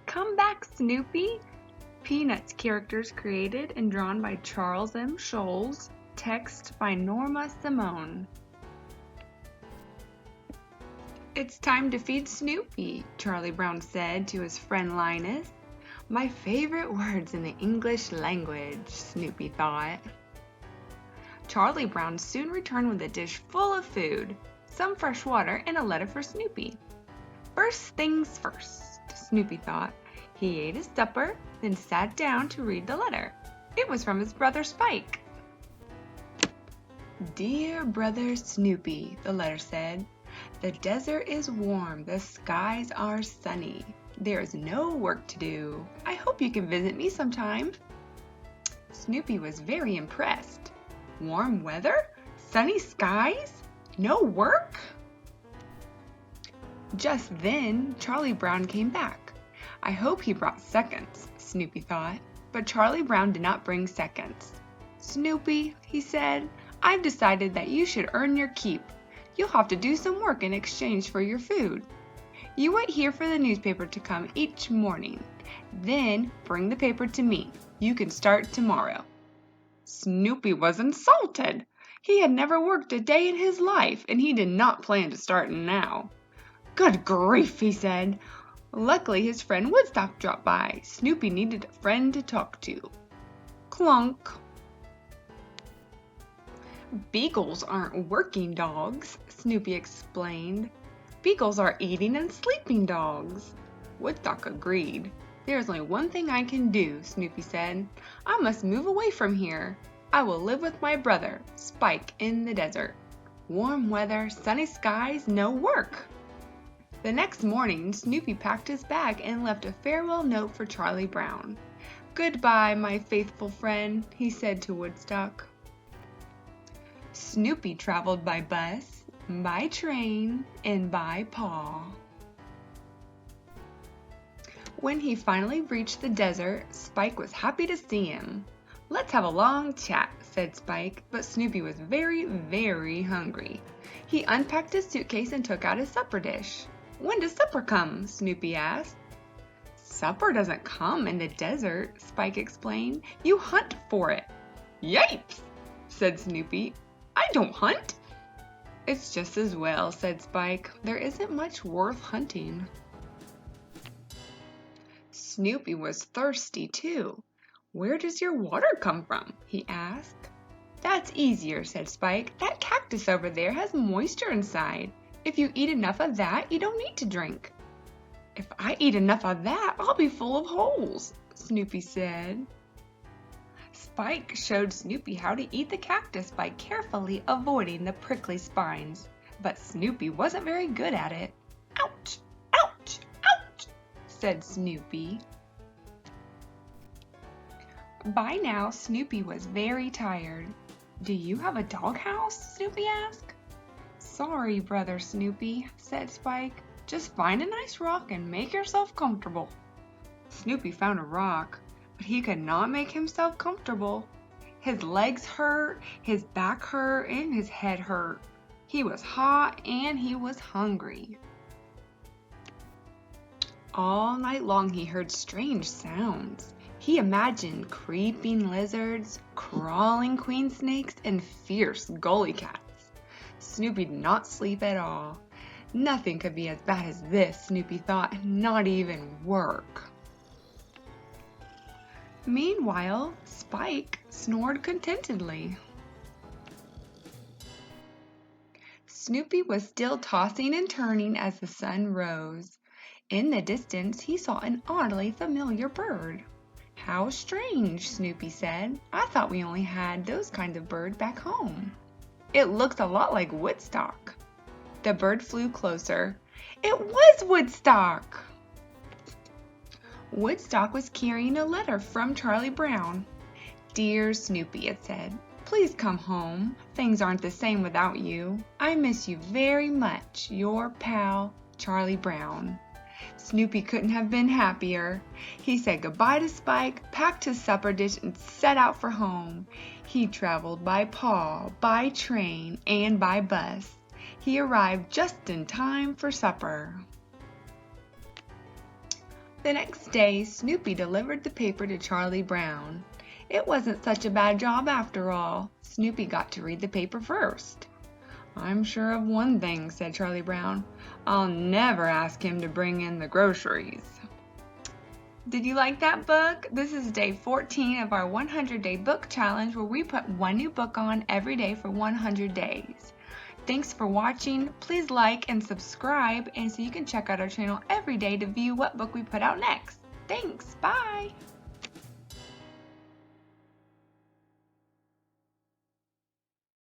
Come back, Snoopy! Peanuts characters created and drawn by Charles M. Schulz. Text by Norma Simone. It's time to feed Snoopy, Charlie Brown said to his friend Linus. My favorite words in the English language, Snoopy thought. Charlie Brown soon returned with a dish full of food, some fresh water, and a letter for Snoopy. First things first, Snoopy thought. He ate his supper, then sat down to read the letter. It was from his brother Spike. Dear brother Snoopy, the letter said, the desert is warm, the skies are sunny. There is no work to do. I hope you can visit me sometime. Snoopy was very impressed. Warm weather? Sunny skies? No work? Just then, Charlie Brown came back. I hope he brought seconds, Snoopy thought, but Charlie Brown did not bring seconds. Snoopy, he said, I've decided that you should earn your keep. You'll have to do some work in exchange for your food. You wait here for the newspaper to come each morning. Then bring the paper to me. You can start tomorrow. Snoopy was insulted. He had never worked a day in his life, and he did not plan to start now. Good grief, he said. Luckily, his friend Woodstock dropped by. Snoopy needed a friend to talk to. Clunk. Beagles aren't working dogs, Snoopy explained. Beagles are eating and sleeping dogs. Woodstock agreed. There's only one thing I can do, Snoopy said. I must move away from here. I will live with my brother, Spike, in the desert. Warm weather, sunny skies, no work. The next morning, Snoopy packed his bag and left a farewell note for Charlie Brown. Goodbye, my faithful friend, he said to Woodstock. Snoopy traveled by bus, by train, and by paw. When he finally reached the desert, Spike was happy to see him. Let's have a long chat, said Spike, but Snoopy was very, very hungry. He unpacked his suitcase and took out his supper dish. When does supper come? Snoopy asked. Supper doesn't come in the desert, Spike explained. You hunt for it. Yipes, said Snoopy. I don't hunt. It's just as well, said Spike. There isn't much worth hunting. Snoopy was thirsty too. Where does your water come from? He asked. That's easier, said Spike. That cactus over there has moisture inside. If you eat enough of that, you don't need to drink. If I eat enough of that, I'll be full of holes, Snoopy said. Spike showed Snoopy how to eat the cactus by carefully avoiding the prickly spines, but Snoopy wasn't very good at it. Ouch! Ouch! Ouch! Said Snoopy. By now, Snoopy was very tired. Do you have a doghouse? Snoopy asked. Sorry, brother Snoopy, said Spike. Just find a nice rock and make yourself comfortable. Snoopy found a rock, but he could not make himself comfortable. His legs hurt, his back hurt, and his head hurt. He was hot and he was hungry. All night long he heard strange sounds. He imagined creeping lizards, crawling queen snakes, and fierce gully cats. Snoopy did not sleep at all. Nothing could be as bad as this, Snoopy thought, not even work. Meanwhile, Spike snored contentedly. Snoopy was still tossing and turning as the sun rose. In the distance, he saw an oddly familiar bird. How strange, Snoopy said. I thought we only had those kinds of birds back home. It looks a lot like Woodstock. The bird flew closer. It was Woodstock! Woodstock was carrying a letter from Charlie Brown. Dear Snoopy, it said, please come home. Things aren't the same without you. I miss you very much. Your pal, Charlie Brown. Snoopy couldn't have been happier. He said goodbye to Spike, packed his supper dish, and set out for home. He traveled by paw, by train, and by bus. He arrived just in time for supper. The next day, Snoopy delivered the paper to Charlie Brown. It wasn't such a bad job after all. Snoopy got to read the paper first. "I'm sure of one thing," said Charlie Brown. "I'll never ask him to bring in the groceries." Did you like that book? This is day 14 of our 100-day book challenge where we put one new book on every day for 100 days. Thanks for watching. Please like and subscribe, and so you can check out our channel every day to view what book we put out next. Thanks. Bye.